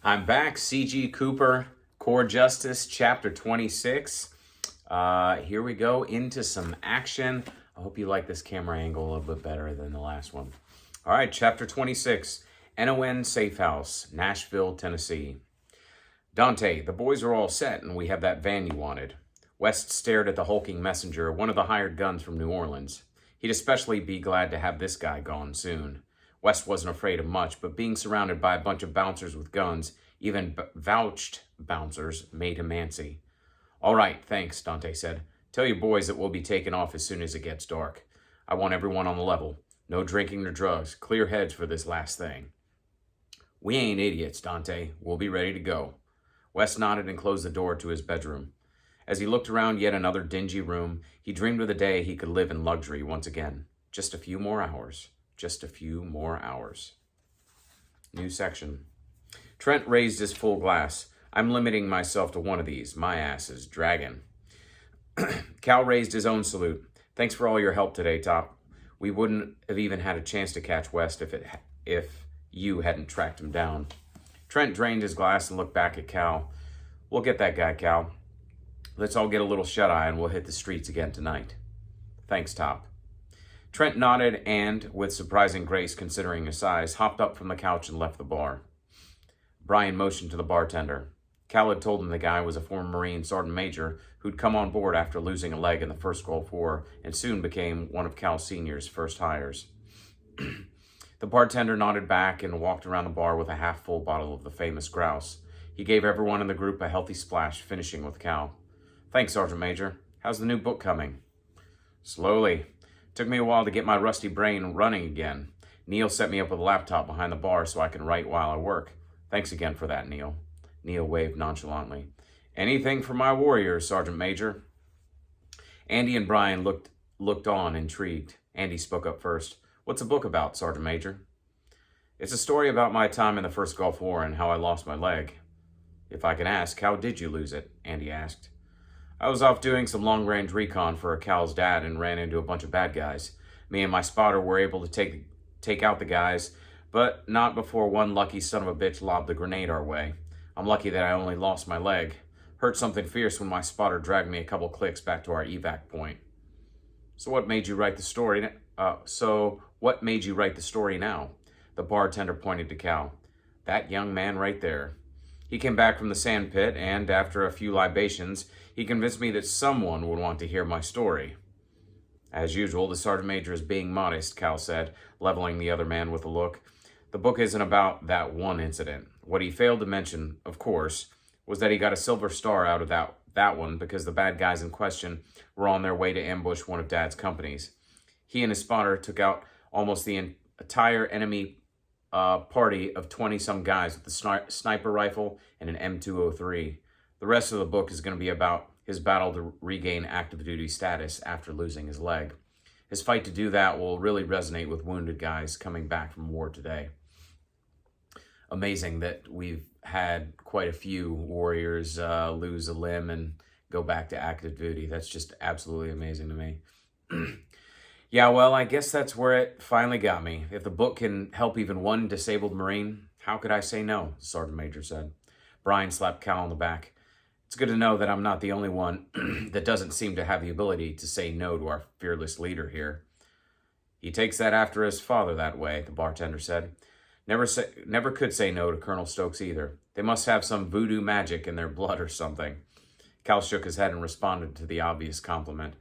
I'm back, C.G. Cooper, Core Justice, Chapter 26. Here we go into some action. I hope you like this camera angle a little bit better than the last one. All right, Chapter 26, NON Safe House, Nashville, Tennessee. Dante, the boys are all set, and we have that van you wanted. West stared at the hulking messenger, one of the hired guns from New Orleans. He'd especially be glad to have this guy gone soon. West wasn't afraid of much, but being surrounded by a bunch of bouncers with guns, even vouched bouncers, made him antsy. All right, thanks, Dante said. Tell your boys that we'll be taking off as soon as it gets dark. I want everyone on the level. No drinking or drugs. Clear heads for this last thing. We ain't idiots, Dante. We'll be ready to go. West nodded and closed the door to his bedroom. As he looked around yet another dingy room, he dreamed of the day he could live in luxury once again. Just a few more hours. Just a few more hours. New section. Trent raised his full glass. I'm limiting myself to one of these. My ass is dragging. Cal raised his own salute. Thanks for all your help today, Top. We wouldn't have even had a chance to catch West if you hadn't tracked him down. Trent drained his glass and looked back at Cal. We'll get that guy, Cal. Let's all get a little shut-eye and we'll hit the streets again tonight. Thanks, Top. Trent nodded and, with surprising grace considering his size, hopped up from the couch and left the bar. Brian motioned to the bartender. Cal had told him the guy was a former Marine sergeant major who'd come on board after losing a leg in the First Gulf War and soon became one of Cal Sr.'s first hires. The bartender nodded back and walked around the bar with a half-full bottle of the famous grouse. He gave everyone in the group a healthy splash, finishing with Cal. Thanks, Sergeant Major. How's the new book coming? Slowly. Took me a while to get my rusty brain running again. Neil set me up with a laptop behind the bar so I can write while I work. Thanks again for that, Neil. Neil waved nonchalantly. Anything for my warriors, Sergeant Major. Andy and Brian looked on, intrigued. Andy spoke up first. What's the book about, Sergeant Major? It's a story about my time in the First Gulf War and how I lost my leg. If I can ask, how did you lose it? Andy asked. I was off doing some long-range recon for Cal's dad and ran into a bunch of bad guys. Me and my spotter were able to take out the guys, but not before one lucky son of a bitch lobbed the grenade our way. I'm lucky that I only lost my leg. Hurt something fierce when my spotter dragged me a couple clicks back to our evac point. So what made you write the story now? The bartender pointed to Cal. That young man right there. He came back from the sand pit, and after a few libations, he convinced me that someone would want to hear my story. As usual, the sergeant major is being modest, Cal said, leveling the other man with a look. The book isn't about that one incident. What he failed to mention, of course, was that he got a silver star out of that one because the bad guys in question were on their way to ambush one of Dad's companies. He and his spotter took out almost the entire enemy party of 20-some guys with a sniper rifle and an M203. The rest of the book is going to be about his battle to regain active duty status after losing his leg. His fight to do that will really resonate with wounded guys coming back from war today. Amazing that we've had quite a few warriors lose a limb and go back to active duty. That's just absolutely amazing to me. Yeah, well, I guess that's where it finally got me. If the book can help even one disabled Marine, how could I say no? The Sergeant Major said. Brian slapped Cal on the back. It's good to know that I'm not the only one that doesn't seem to have the ability to say no to our fearless leader here. He takes that after his father that way, the bartender said. Never could say no to Colonel Stokes either. They must have some voodoo magic in their blood or something. Cal shook his head and responded to the obvious compliment.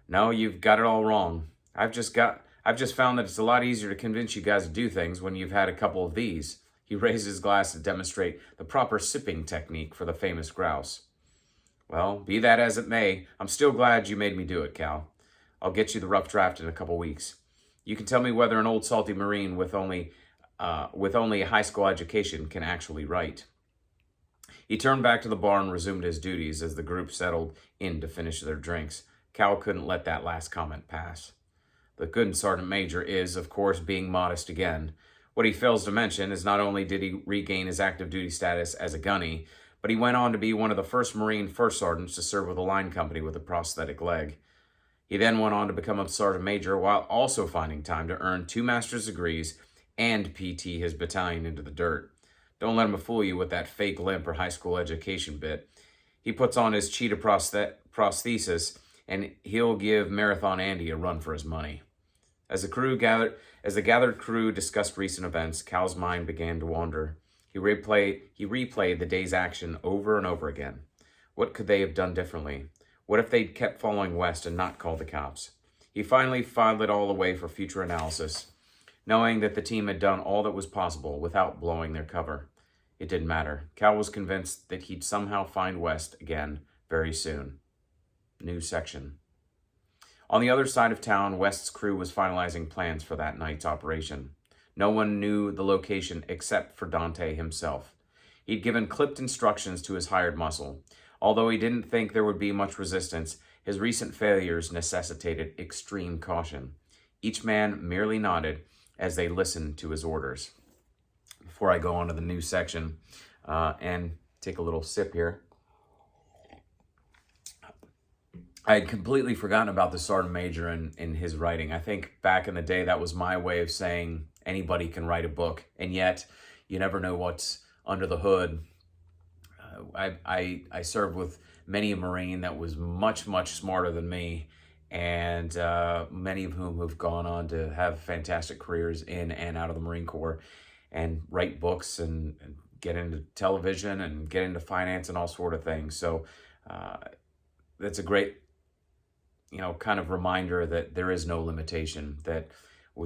No, you've got it all wrong. I've just found that it's a lot easier to convince you guys to do things when you've had a couple of these. He raised his glass to demonstrate the proper sipping technique for the famous grouse. Well, be that as it may, I'm still glad you made me do it, Cal. I'll get you the rough draft in a couple weeks. You can tell me whether an old salty Marine with only a high school education can actually write. He turned back to the bar and resumed his duties as the group settled in to finish their drinks. Cal couldn't let that last comment pass. The good Sergeant Major is, of course, being modest again. What he fails to mention is not only did he regain his active duty status as a gunny, but he went on to be one of the first Marine first sergeants to serve with a line company with a prosthetic leg. He then went on to become a sergeant major while also finding time to earn 2 master's degrees and PT his battalion into the dirt. Don't let him fool you with that fake limp or high school education bit. He puts on his cheetah prosthesis, and he'll give Marathon Andy a run for his money. As the gathered crew discussed recent events, Cal's mind began to wander. He replayed the day's action over and over again. What could they have done differently? What if they'd kept following west and not called the cops? He finally filed it all away for future analysis, knowing that the team had done all that was possible without blowing their cover. It didn't matter. Cal was convinced that he'd somehow find West again very soon. New section. On the other side of town, West's crew was finalizing plans for that night's operation. No one knew the location except for Dante himself. He'd given clipped instructions to his hired muscle. Although he didn't think there would be much resistance, his recent failures necessitated extreme caution. Each man merely nodded as they listened to his orders. Before I go on to the new section and take a little sip here, I had completely forgotten about the Sergeant Major in his writing. I think back in the day, that was my way of saying anybody can write a book, and yet you never know what's under the hood. I served with many a Marine that was much, much smarter than me, and many of whom have gone on to have fantastic careers in and out of the Marine Corps and write books and get into television and get into finance and all sort of things. So that's a great, kind of reminder that there is no limitation, that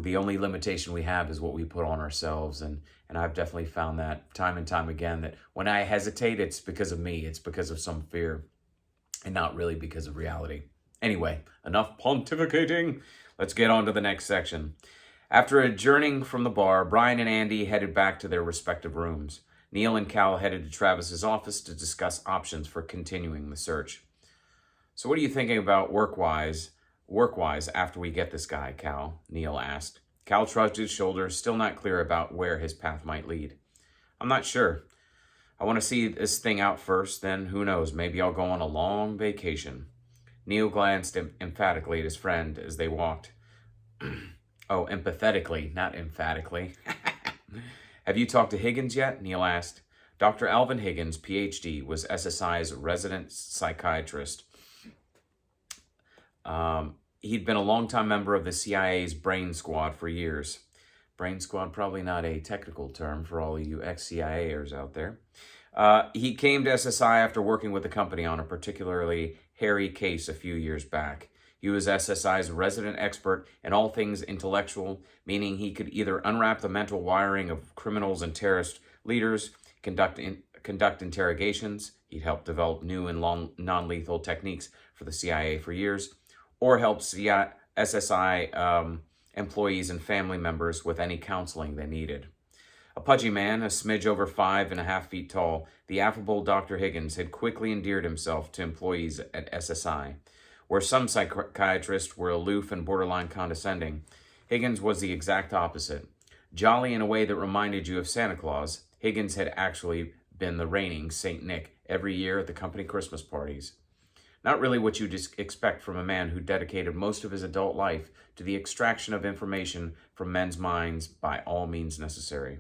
the only limitation we have is what we put on ourselves. And I've definitely found that time and time again, that when I hesitate, it's because of me. It's because of some fear and not really because of reality. Anyway, enough pontificating. Let's get on to the next section. After adjourning from the bar, Brian and Andy headed back to their respective rooms. Neil and Cal headed to Travis's office to discuss options for continuing the search. So what are you thinking about work-wise after we get this guy, Cal? Neil asked. Cal shrugged his shoulders, still not clear about where his path might lead. I'm not sure. I want to see this thing out first, then who knows, maybe I'll go on a long vacation. Neil glanced emphatically at his friend as they walked. Oh, empathetically, not emphatically. Have you talked to Higgins yet? Neil asked. Dr. Alvin Higgins, Ph.D., was SSI's resident psychiatrist. He'd been a longtime member of the CIA's Brain Squad for years. Brain Squad, probably not a technical term for all of you ex-CIAers out there. He came to SSI after working with the company on a particularly hairy case a few years back. He was SSI's resident expert in all things intellectual, meaning he could either unwrap the mental wiring of criminals and terrorist leaders, conduct interrogations. He'd helped develop new and non-lethal techniques for the CIA for years, or help SSI employees and family members with any counseling they needed. A pudgy man, a smidge over 5.5 feet tall, the affable Dr. Higgins had quickly endeared himself to employees at SSI. Where some psychiatrists were aloof and borderline condescending, Higgins was the exact opposite. Jolly in a way that reminded you of Santa Claus, Higgins had actually been the reigning Saint Nick every year at the company Christmas parties. Not really what you'd expect from a man who dedicated most of his adult life to the extraction of information from men's minds by all means necessary.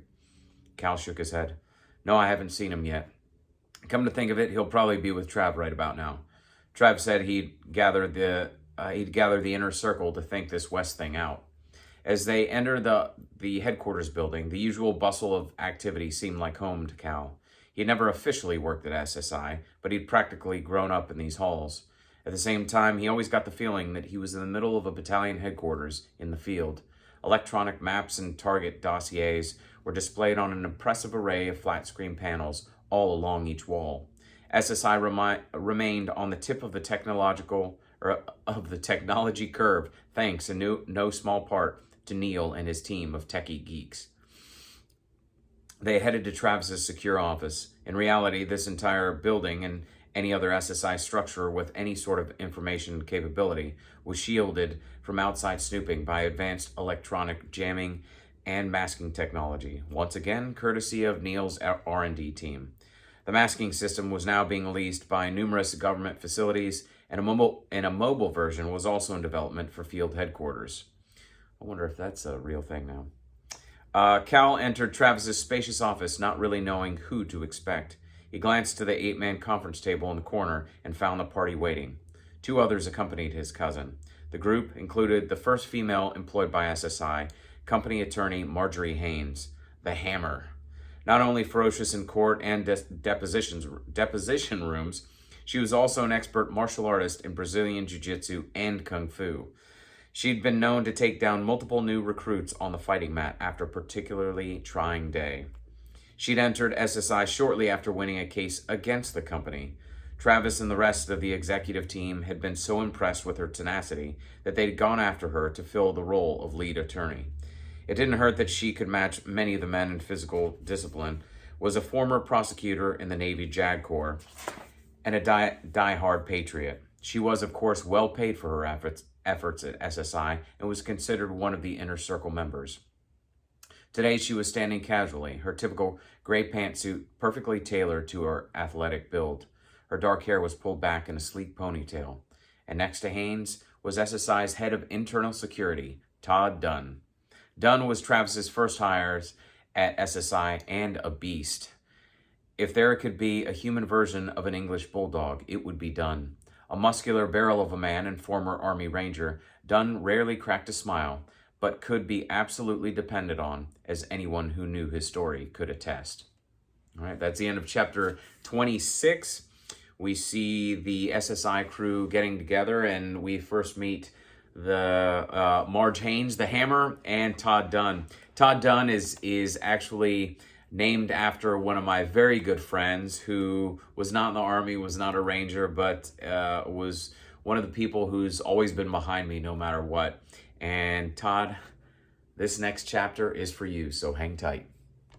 Cal shook his head. No, I haven't seen him yet. Come to think of it, he'll probably be with Trav right about now. Trav said he'd gather the inner circle to think this West thing out. As they entered the headquarters building, the usual bustle of activity seemed like home to Cal. He had never officially worked at SSI, but he'd practically grown up in these halls. At the same time, he always got the feeling that he was in the middle of a battalion headquarters in the field. Electronic maps and target dossiers were displayed on an impressive array of flat-screen panels all along each wall. SSI remained on the tip of the technology curve, thanks in no small part to Neil and his team of techie geeks. They headed to Travis's secure office. In reality, this entire building and any other SSI structure with any sort of information capability was shielded from outside snooping by advanced electronic jamming and masking technology, once again courtesy of Neil's R&D team. The masking system was now being leased by numerous government facilities, and a mobile version was also in development for field headquarters. I wonder if that's a real thing now. Cal entered Travis's spacious office, not really knowing who to expect. He glanced to the 8-man conference table in the corner and found the party waiting. 2 others accompanied his cousin. The group included the first female employed by SSI, company attorney Marjorie Haynes, the Hammer. Not only ferocious in court and deposition rooms, she was also an expert martial artist in Brazilian Jiu-Jitsu and Kung Fu. She'd been known to take down multiple new recruits on the fighting mat after a particularly trying day. She'd entered SSI shortly after winning a case against the company. Travis and the rest of the executive team had been so impressed with her tenacity that they'd gone after her to fill the role of lead attorney. It didn't hurt that she could match many of the men in physical discipline, was a former prosecutor in the Navy JAG Corps, and a die-hard patriot. She was, of course, well paid for her efforts at SSI and was considered one of the inner circle members. Today, she was standing casually, her typical gray pantsuit perfectly tailored to her athletic build. Her dark hair was pulled back in a sleek ponytail. And next to Haynes was SSI's head of internal security, Todd Dunn. Dunn was Travis's first hires at SSI and a beast. If there could be a human version of an English bulldog, it would be Dunn. A muscular barrel of a man and former Army Ranger, Dunn rarely cracked a smile, but could be absolutely depended on, as anyone who knew his story could attest. All right, that's the end of chapter 26. We see the SSI crew getting together, and we first meet the Marge Haynes, the Hammer, and Todd Dunn. Todd Dunn is actually named after one of my very good friends who was not in the Army, was not a Ranger, but was one of the people who's always been behind me no matter what. And Todd, this next chapter is for you, so hang tight.